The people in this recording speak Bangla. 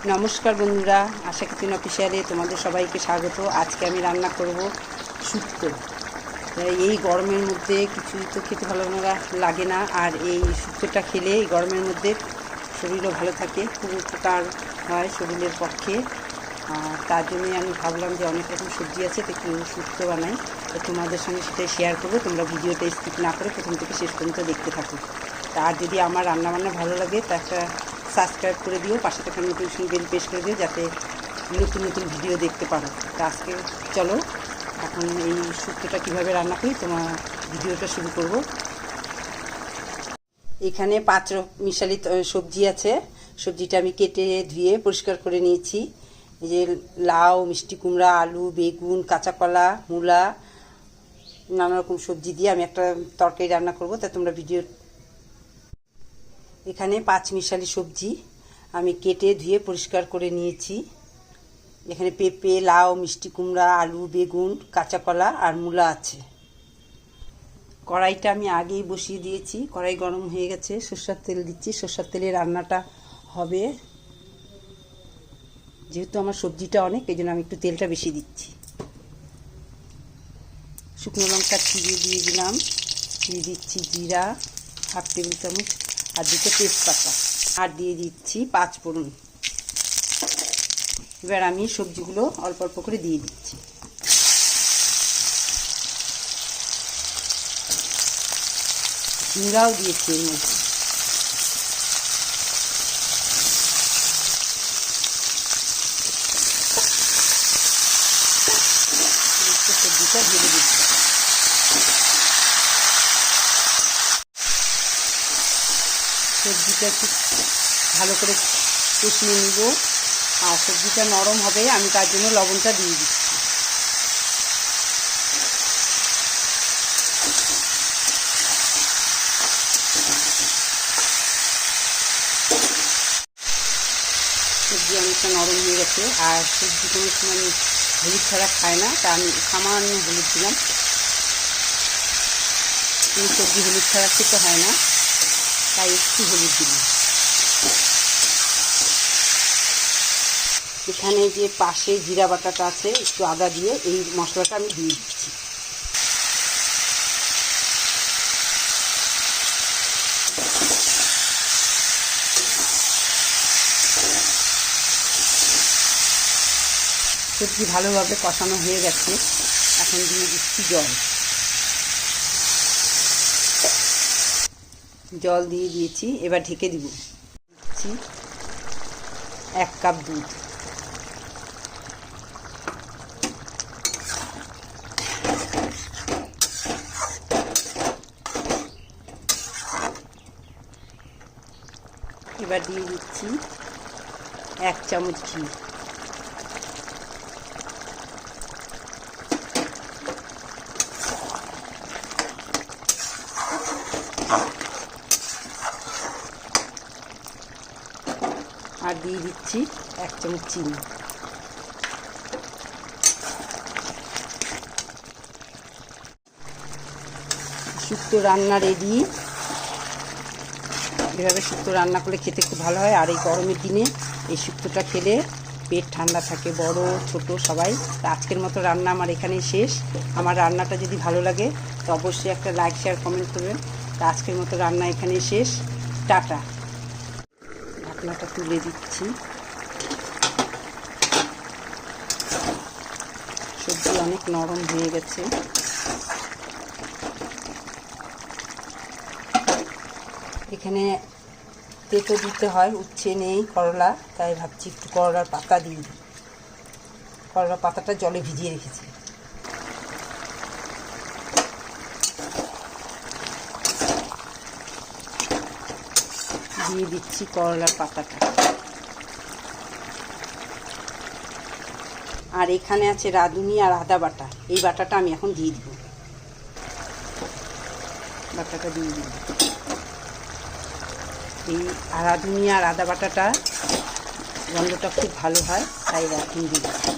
নমস্কার বন্ধুরা, আশা কিচেন অফিসিয়ালে তোমাদের সবাইকে স্বাগত। আজকে আমি রান্না করব শুক্তো। এই গরমের মধ্যে কিছুই তো খেতে ভালো লাগে না, আর এই শুক্তোটা খেলে এই গরমের মধ্যে শরীরও ভালো থাকে, খুব উপকার হয় শরীরের পক্ষে। আর তার জন্যই আমি ভাবলাম যে অনেক রকম সবজি আছে, তো একটু শুক্তো বানাই, তো তোমাদের সঙ্গে সেটাই শেয়ার করবো। তোমরা ভিডিওটা স্কিপ না করে প্রথম থেকে শেষ পর্যন্ত দেখতে থাকো। আর যদি আমার রান্নাবান্না ভালো লাগে তা একটা সাবস্ক্রাইব করে দিও, পাশে থাকা নোটিফিকেশন বেল প্রেস করে দিও, যাতে নতুন নতুন ভিডিও দেখতে পারো। তা আজকে চলো এখন এই শুক্তোটা কীভাবে রান্না করি তোমার ভিডিওটা শুরু করব। এখানে 5 মিশালি সবজি আছে। সবজিটা আমি কেটে ধুয়ে পরিষ্কার করে নিয়েছি। এই যে লাউ, মিষ্টি কুমড়া, আলু, বেগুন, কাঁচা কলা, মূলা, নানা রকম সবজি দিয়ে আমি একটা তরকারি রান্না করব। তা তোমরা ভিডিও এখানে 5 মিশালি সবজি আমি কেটে ধুয়ে পরিষ্কার করে নিয়েছি। এখানে পেঁপে, লাউ, মিষ্টি কুমড়া, আলু, বেগুন, কাঁচা কলা আর মূলা আছে। কড়াইটা আমি আগেই বসিয়ে দিয়েছি, কড়াই গরম হয়ে গেছে। সরষের তেল দিচ্ছি, সরষের তেলে রান্নাটা হবে। যেহেতু আমার সবজিটা অনেক, এই জন্য আমি একটু তেলটা বেশি দিচ্ছি। শুকনো লঙ্কা চিড়িয়ে দিয়ে দিলাম, দিয়ে দিচ্ছি জিরা 1/2 টেবিল চামচ আর 2টো তেজপাতা, আর দিয়ে দিচ্ছি 5 ফোড়ন। এবার আমি সবজিগুলো অল্প অল্প করে দিয়ে দিচ্ছি। ঝিঙ্গাও দিয়েছি এর মধ্যে। সবজিটা ঢেলে দিচ্ছি। সবজিটা একটু ভালো করে কষিয়ে নিব, আর সবজিটা নরম হবে, আমি তার জন্য লবণটা দিয়ে দিচ্ছি। সবজি অনেকটা নরম হয়ে গেছে, আর সবজি কোনো সময় আমি হলুদ ছাড়া খায় না, তা আমি সামান্য হলুদ দিলাম। এই সবজি হলুদ ছাড়া খেতে হয় না, তাই একটু হলুদ দিলাম। এখানে যে পাশে জিরা বাটাটা আছে, একটু আদা দিয়ে এই মশলাটা আমি দিয়ে দিচ্ছি। সবজি ভালোভাবে কষানো হয়ে গেছে, এখন দিয়ে দিচ্ছি জল দিয়ে দিয়েছি। এবার ঢেকে দিব। দিচ্ছি 1 কাপ দুধ। এবার দিয়ে দিচ্ছি 1 চামচ ঘি। আর দিয়ে দিচ্ছি 1 চামচ চিনি। শুক্তো রান্না রেডি। এভাবে শুক্তো রান্না করলে খেতে খুব ভালো হয়, আর এই গরমের দিনে এই শুক্তোটা খেলে পেট ঠান্ডা থাকে, বড় ছোট সবাই। তা আজকের মতো রান্না আমার এখানেই শেষ। আমার রান্নাটা যদি ভালো লাগে তো অবশ্যই একটা লাইক, শেয়ার, কমেন্ট করবেন। তা আজকের মতো রান্না এখানেই শেষ। টাটা। ঢাকনাটা তুলে দিচ্ছি। সবজি অনেক নরম হয়ে গেছে। এখানে তেতো দিতে হয়, উচ্ছে নেই, করলা, তাই ভাবছি একটু করলার পাতা দিয়ে দিই। করলার পাতাটা জলে ভিজিয়ে রেখেছি। দিয়ে দিচ্ছি করলার পাতাটা। আর এখানে আছে রাঁধুনি আর আদা বাটা, এই বাটাটা আমি এখন দিয়ে দিব। বাটাটা দিয়ে দিব। এই রাঁধুনি আর আদা বাটাটা গন্ধটা খুব ভালো হয়, তাই এখন দিয়ে দিচ্ছি।